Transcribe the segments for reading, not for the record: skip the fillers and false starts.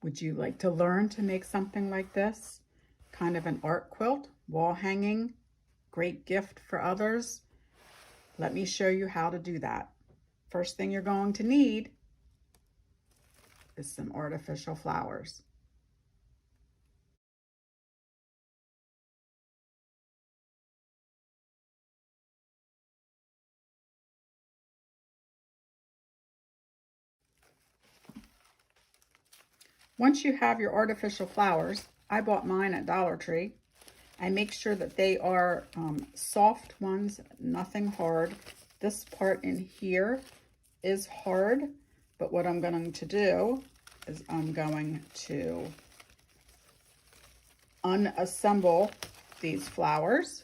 Would you like to learn to make something like this? Kind of an art quilt, wall hanging, great gift for others. Let me show you how to do that. First thing you're going to need is some artificial flowers. Once you have your artificial flowers, I bought mine at Dollar Tree. I make sure that they are soft ones, nothing hard. This part in here is hard, but what I'm going to do is I'm going to unassemble these flowers.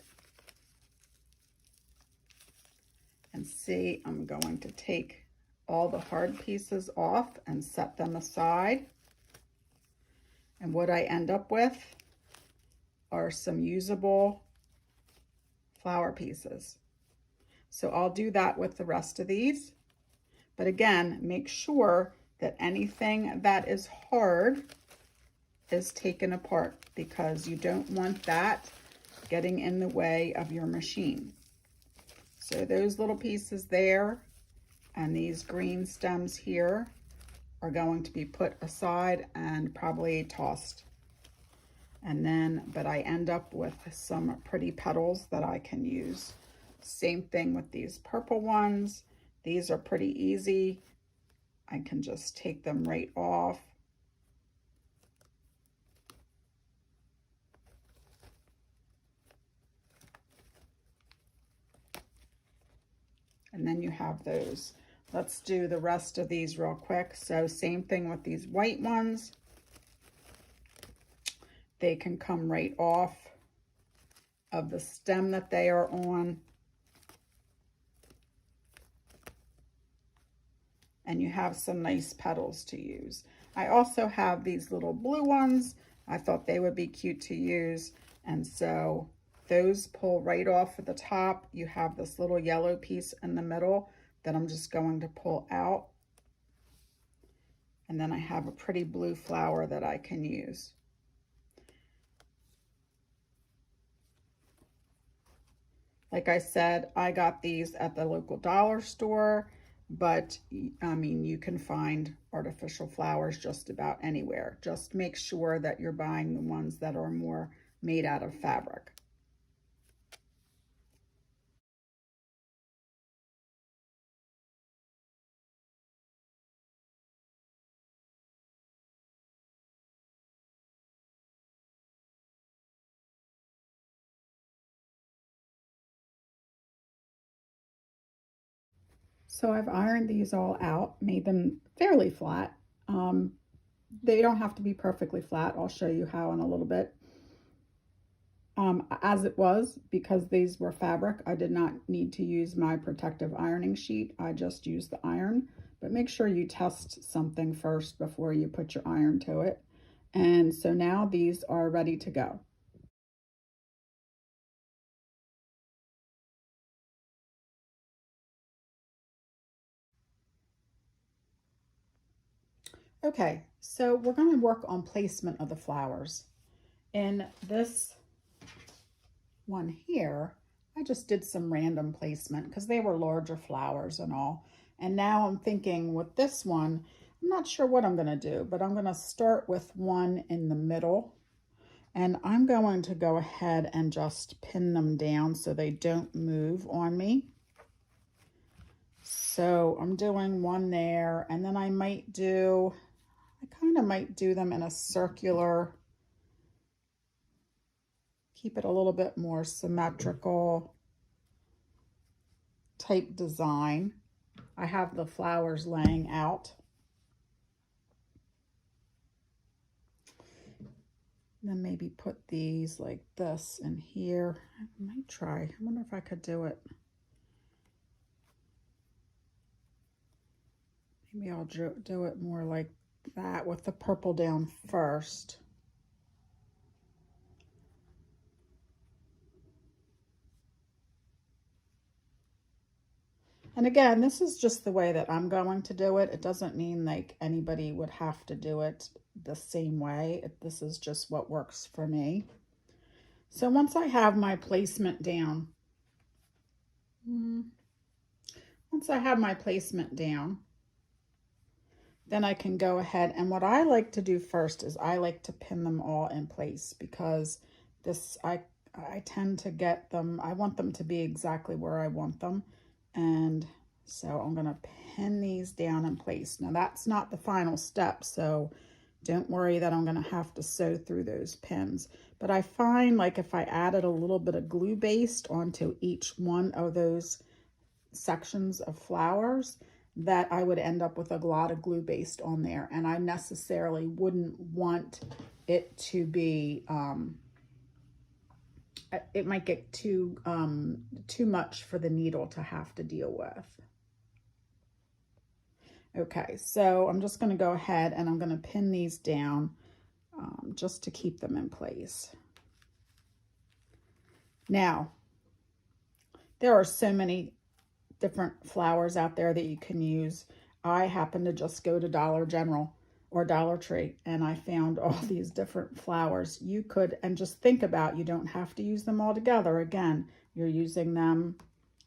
And see, I'm going to take all the hard pieces off and set them aside. And what I end up with are some usable flower pieces. So I'll do that with the rest of these. But again, make sure that anything that is hard is taken apart because you don't want that getting in the way of your machine. So those little pieces there and these green stems here are going to be put aside and probably tossed. And then, but I end up with some pretty petals that I can use. Same thing with these purple ones. These are pretty easy. I can just take them right off. And then you have those. Let's do the rest of these real quick. So same thing with these white ones. They can come right off of the stem that they are on. And you have some nice petals to use. I also have these little blue ones. I thought they would be cute to use. And so those pull right off at the top. You have this little yellow piece in the middle that I'm just going to pull out. And then I have a pretty blue flower that I can use. Like I said, I got these at the local dollar store, but I mean, you can find artificial flowers just about anywhere. Just make sure that you're buying the ones that are more made out of fabric. So I've ironed these all out, made them fairly flat. They don't have to be perfectly flat. I'll show you how in a little bit. As it was, because these were fabric, I did not need to use my protective ironing sheet. I just used the iron, but make sure you test something first before you put your iron to it. And so now these are ready to go. Okay, so we're going to work on placement of the flowers. In this one here, I just did some random placement because they were larger flowers and all. And now I'm thinking with this one, I'm not sure what I'm going to do, but I'm going to start with one in the middle. And I'm going to go ahead and just pin them down so they don't move on me. So I'm doing one there, and then I kind of might do them in a circular, keep it a little bit more symmetrical type design. I have the flowers laying out. Then maybe put these like this in here. I might try. I wonder if I could do it. Maybe I'll do it more like that with the purple down first. And again, this is just the way that I'm going to do it. It doesn't mean like anybody would have to do it the same way. This is just what works for me. So once I have my placement down, then I can go ahead, and what I like to do first is I like to pin them all in place, because this, I tend to get them, I want them to be exactly where I want them. And so I'm going to pin these down in place. Now that's not the final step, so don't worry that I'm going to have to sew through those pins. But I find like if I added a little bit of glue based onto each one of those sections of flowers, that I would end up with a lot of glue based on there, and I necessarily wouldn't want it to be it might get too much for the needle to have to deal with. Okay, so I'm just going to go ahead and I'm going to pin these down just to keep them in place. Now, there are so many different flowers out there that you can use. I happen to just go to Dollar General or Dollar Tree, and I found all these different flowers. You could, and just think about, you don't have to use them all together. Again, you're using them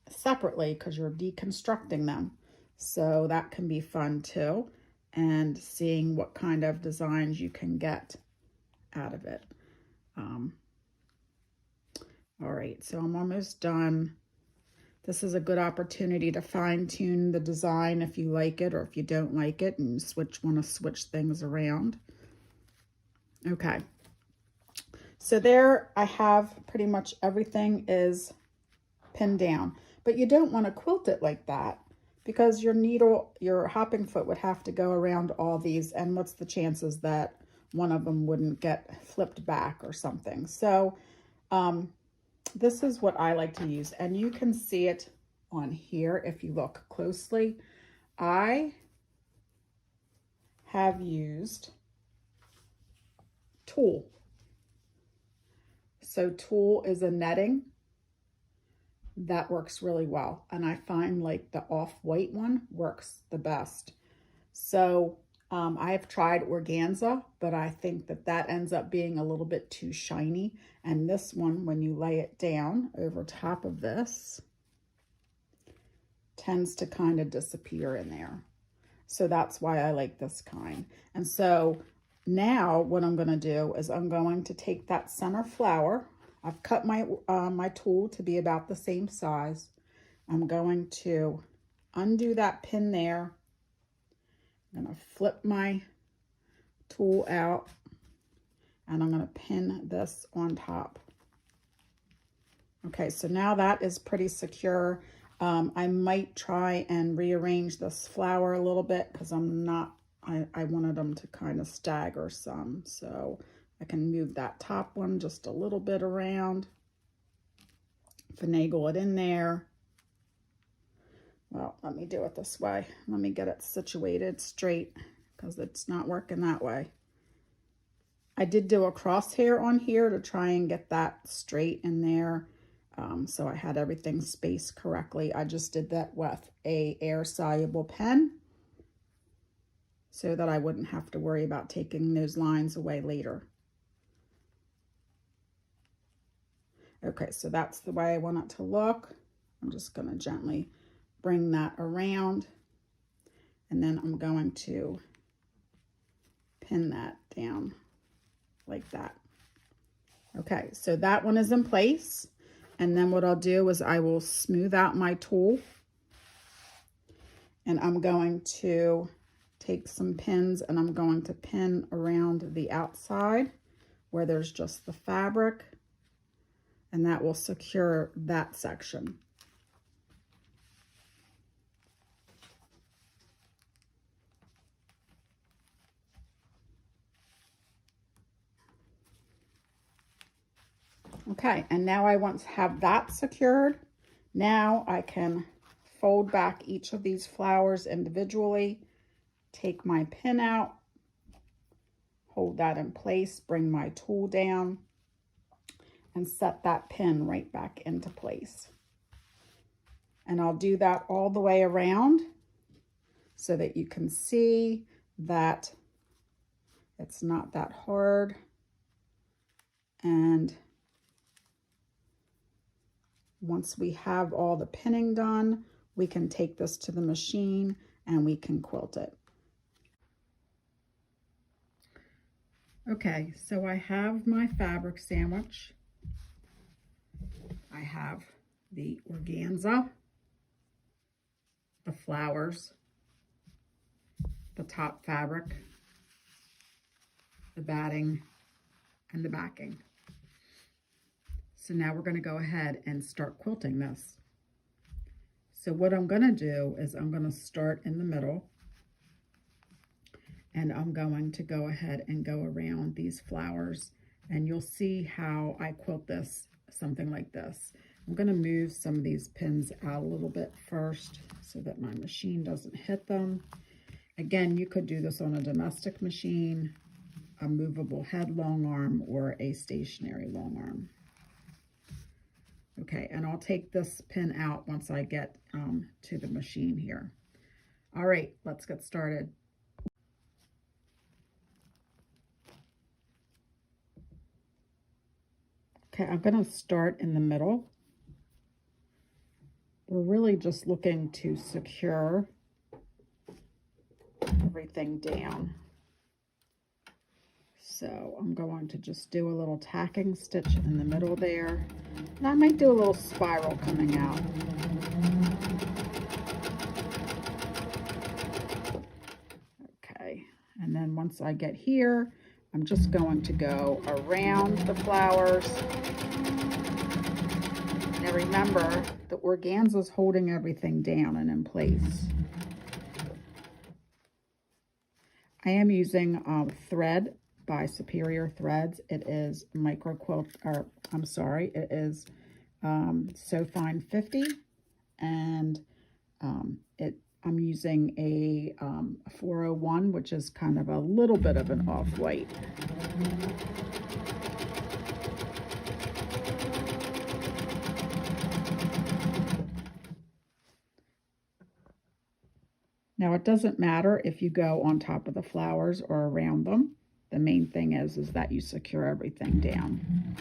separately because you're deconstructing them. So that can be fun too, and seeing what kind of designs you can get out of it. All right, so I'm almost done. This is a good opportunity to fine tune the design if you like it or if you don't like it, and want to switch things around. Okay, so there I have pretty much everything is pinned down, but you don't want to quilt it like that, because your needle, your hopping foot would have to go around all these, and what's the chances that one of them wouldn't get flipped back or something. So this is what I like to use, and you can see it on here if you look closely. I have used tulle. So tulle is a netting that works really well, and I find like the off-white one works the best. So I have tried organza, but I think that that ends up being a little bit too shiny. And this one, when you lay it down over top of this, tends to kind of disappear in there. So that's why I like this kind. And so now what I'm going to do is I'm going to take that center flower. I've cut my my tulle to be about the same size. I'm going to undo that pin there. I'm going to flip my tulle out, and I'm going to pin this on top. Okay, so now that is pretty secure. I might try and rearrange this flower a little bit, because I wanted them to kind of stagger some. So I can move that top one just a little bit around, finagle it in there. Well, let me do it this way. Let me get it situated straight, because it's not working that way. I did do a crosshair on here to try and get that straight in there. So I had everything spaced correctly. I just did that with a air-soluble pen so that I wouldn't have to worry about taking those lines away later. Okay, so that's the way I want it to look. I'm just going to gently bring that around, and then I'm going to pin that down like that. Okay, so that one is in place. And then what I'll do is I will smooth out my tulle, and I'm going to take some pins and I'm going to pin around the outside where there's just the fabric, and that will secure that section. Okay, and now I want to have that secured. Now I can fold back each of these flowers individually, take my pin out, hold that in place, bring my tulle down, and set that pin right back into place. And I'll do that all the way around so that you can see that it's not that hard. And once we have all the pinning done, we can take this to the machine and we can quilt it. Okay, so I have my fabric sandwich. I have the organza, the flowers, the top fabric, the batting, and the backing. So now we're going to go ahead and start quilting this. So what I'm going to do is I'm going to start in the middle, and I'm going to go ahead and go around these flowers, and you'll see how I quilt this, something like this. I'm going to move some of these pins out a little bit first so that my machine doesn't hit them. Again, you could do this on a domestic machine, a movable head long arm, or a stationary long arm. Okay, and I'll take this pin out once I get to the machine here. All right, let's get started. Okay, I'm going to start in the middle. We're really just looking to secure everything down. So I'm going to just do a little tacking stitch in the middle there. And I might do a little spiral coming out. Okay, and then once I get here, I'm just going to go around the flowers. Now remember, the organza is holding everything down and in place. I am using thread by Superior Threads. It is micro quilt, or I'm sorry, it is So Fine 50, and I'm using a 401, which is kind of a little bit of an off-white. Now it doesn't matter if you go on top of the flowers or around them. The main thing is that you secure everything down.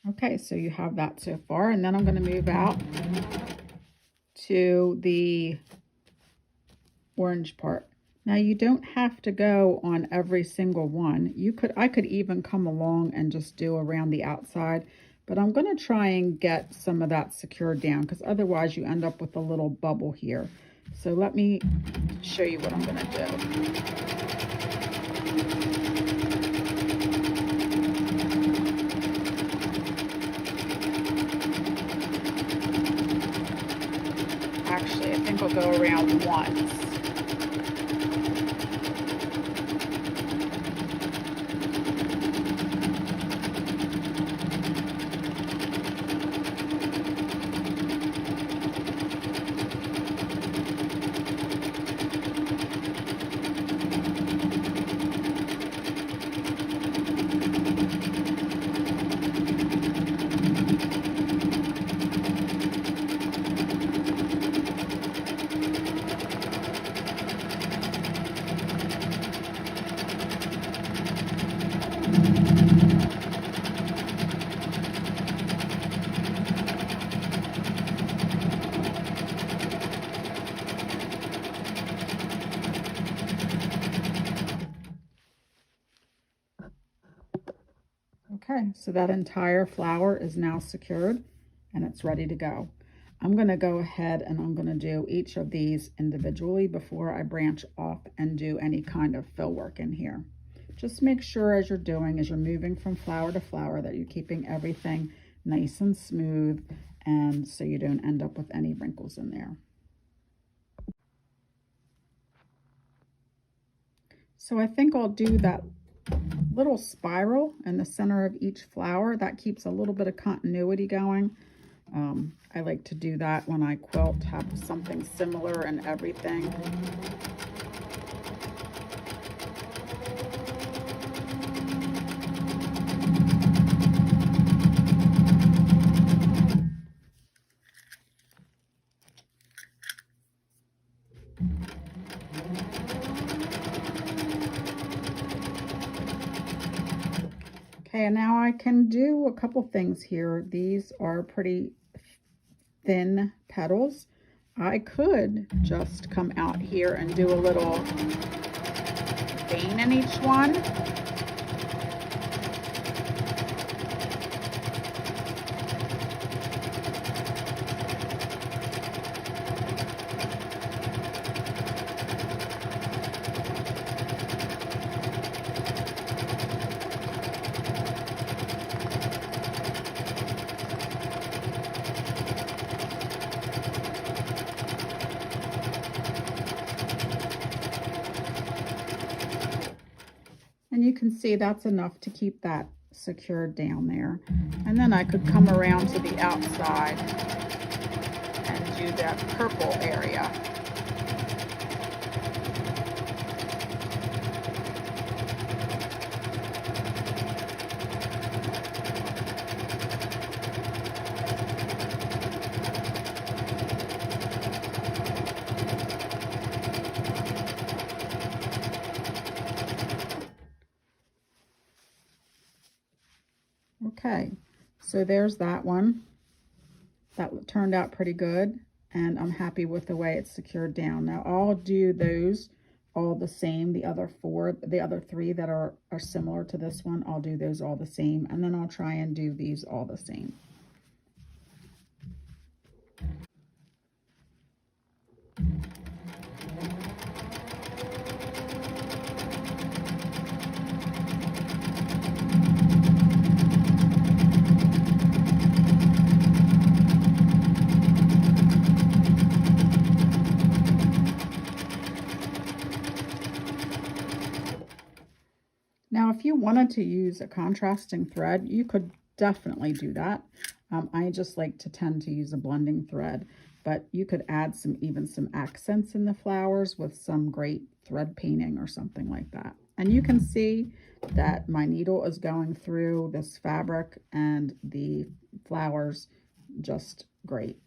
Okay, so you have that so far, and then I'm going to move out to the orange part. Now you don't have to go on every single one. I could even come along and just do around the outside, but I'm going to try and get some of that secured down, because otherwise you end up with a little bubble here. So let me show you what I'm going to do. Actually, I think I'll go around once. Okay, so that entire flower is now secured and it's ready to go. I'm going to go ahead and I'm going to do each of these individually before I branch off and do any kind of fill work in here. Just make sure as you're moving from flower to flower, that you're keeping everything nice and smooth, and so you don't end up with any wrinkles in there. So I think I'll do that little spiral in the center of each flower. That keeps a little bit of continuity going. I like to do that when I quilt, have something similar in everything. Okay, and now I can do a couple things here. These are pretty thin petals. I could just come out here and do a little vein in each one. And you can see that's enough to keep that secured down there. And then I could come around to the outside and do that purple area. Okay, so there's that one. That turned out pretty good, and I'm happy with the way it's secured down. Now I'll do those all the same. The other three that are similar to this one, I'll do those all the same, and then I'll try and do these all the same. Now, if you wanted to use a contrasting thread, you could definitely do that. I just like to tend to use a blending thread, but you could add even some accents in the flowers with some great thread painting or something like that. And you can see that my needle is going through this fabric and the flowers just great.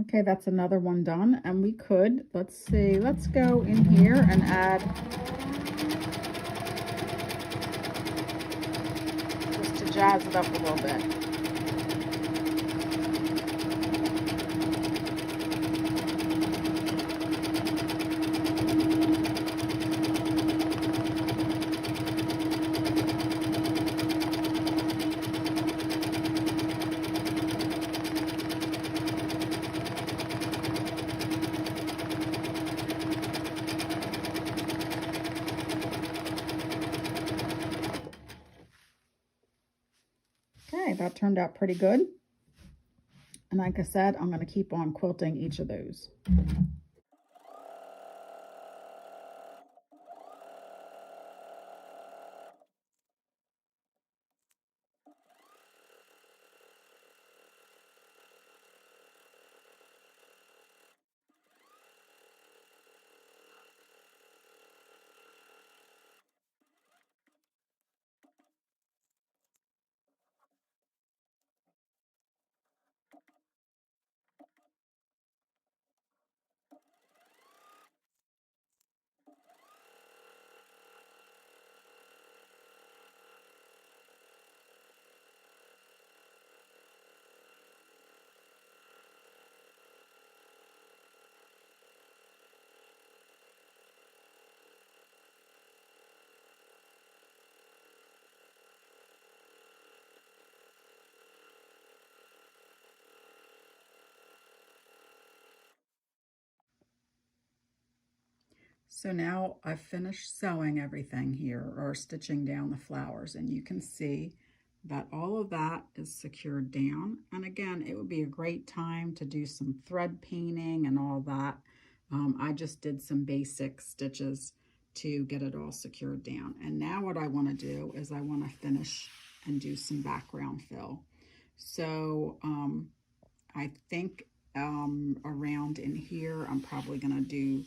Okay, that's another one done, and we could, let's see, let's go in here and add, just to jazz it up a little bit. Okay, that turned out pretty good. And like I said, I'm going to keep on quilting each of those. So now I've finished sewing everything here, or stitching down the flowers, and you can see that all of that is secured down. And again, it would be a great time to do some thread painting and all that. I just did some basic stitches to get it all secured down. And now what I want to do is I want to finish and do some background fill. So I think around in here, I'm probably going to do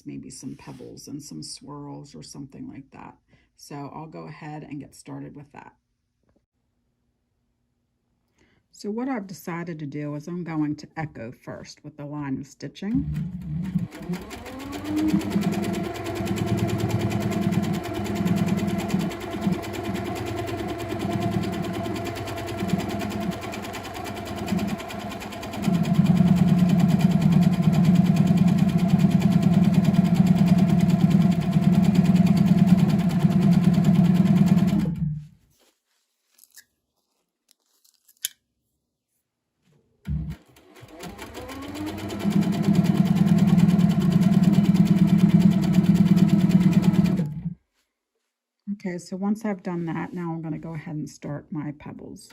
maybe some pebbles and some swirls or something like that. So I'll go ahead and get started with that. So what I've decided to do is I'm going to echo first with the line of stitching. Okay, so once I've done that, now I'm going to go ahead and start my pebbles.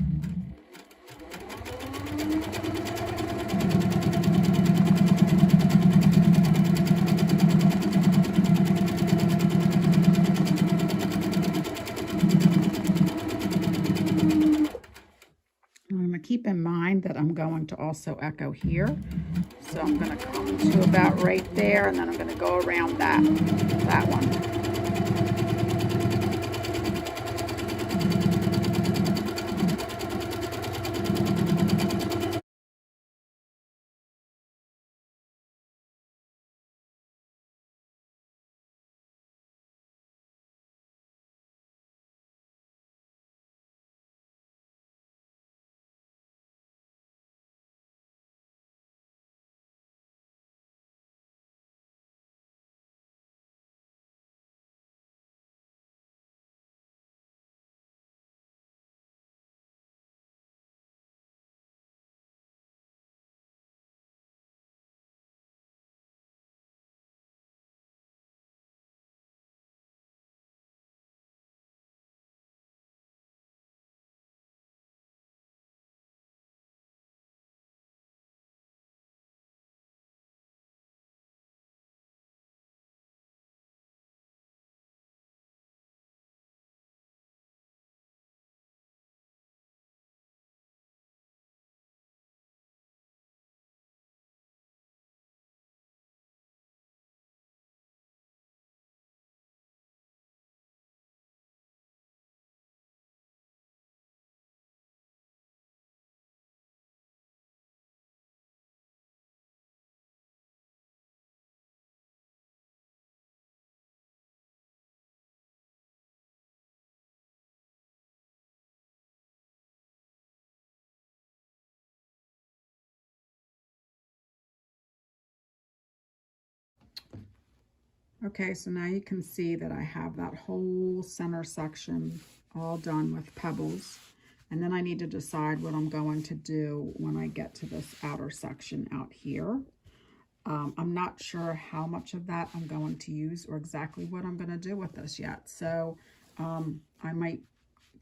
I'm going to keep in mind that I'm going to also echo here. So I'm going to come to about right there, and then I'm going to go around that one. Okay, so now you can see that I have that whole center section all done with pebbles. And then I need to decide what I'm going to do when I get to this outer section out here. I'm not sure how much of that I'm going to use or exactly what I'm going to do with this yet. So I might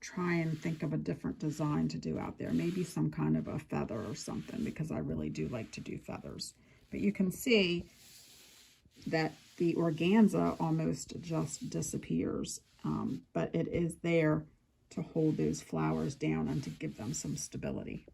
try and think of a different design to do out there. Maybe some kind of a feather or something, because I really do like to do feathers. But you can see that the organza almost just disappears, but it is there to hold those flowers down and to give them some stability.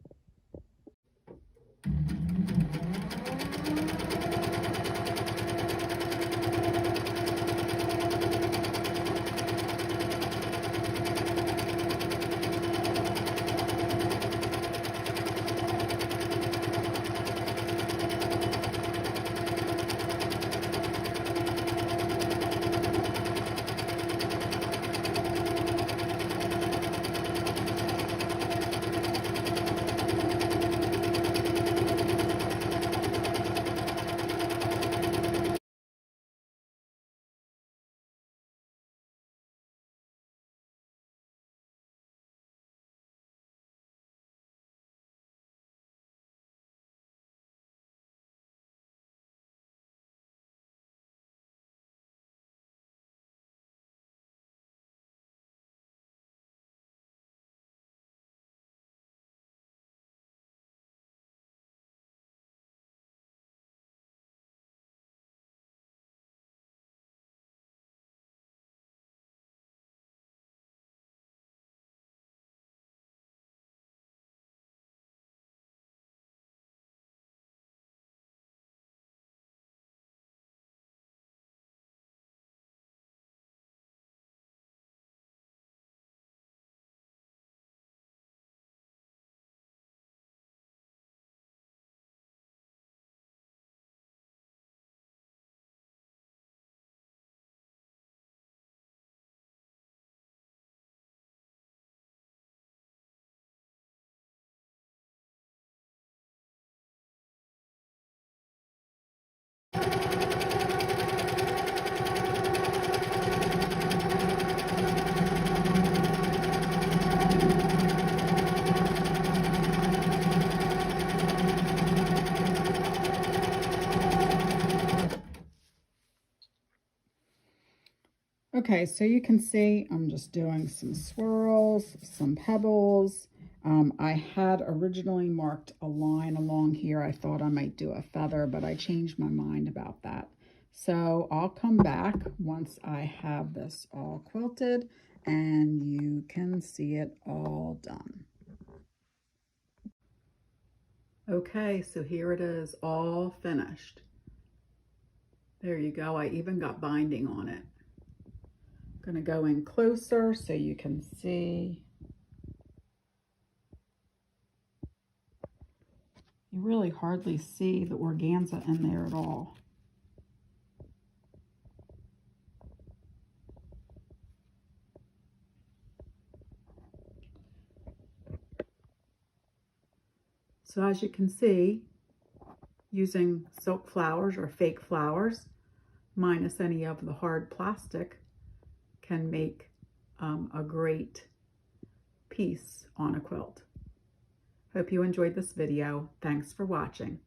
Okay, so you can see I'm just doing some swirls, some pebbles. I had originally marked a line along here. I thought I might do a feather, but I changed my mind about that. So I'll come back once I have this all quilted and you can see it all done. Okay, so here it is, all finished. There you go. I even got binding on it. Going to go in closer so you can see. You really hardly see the organza in there at all. So as you can see, using silk flowers or fake flowers, minus any of the hard plastic, can make a great piece on a quilt. Hope you enjoyed this video. Thanks for watching.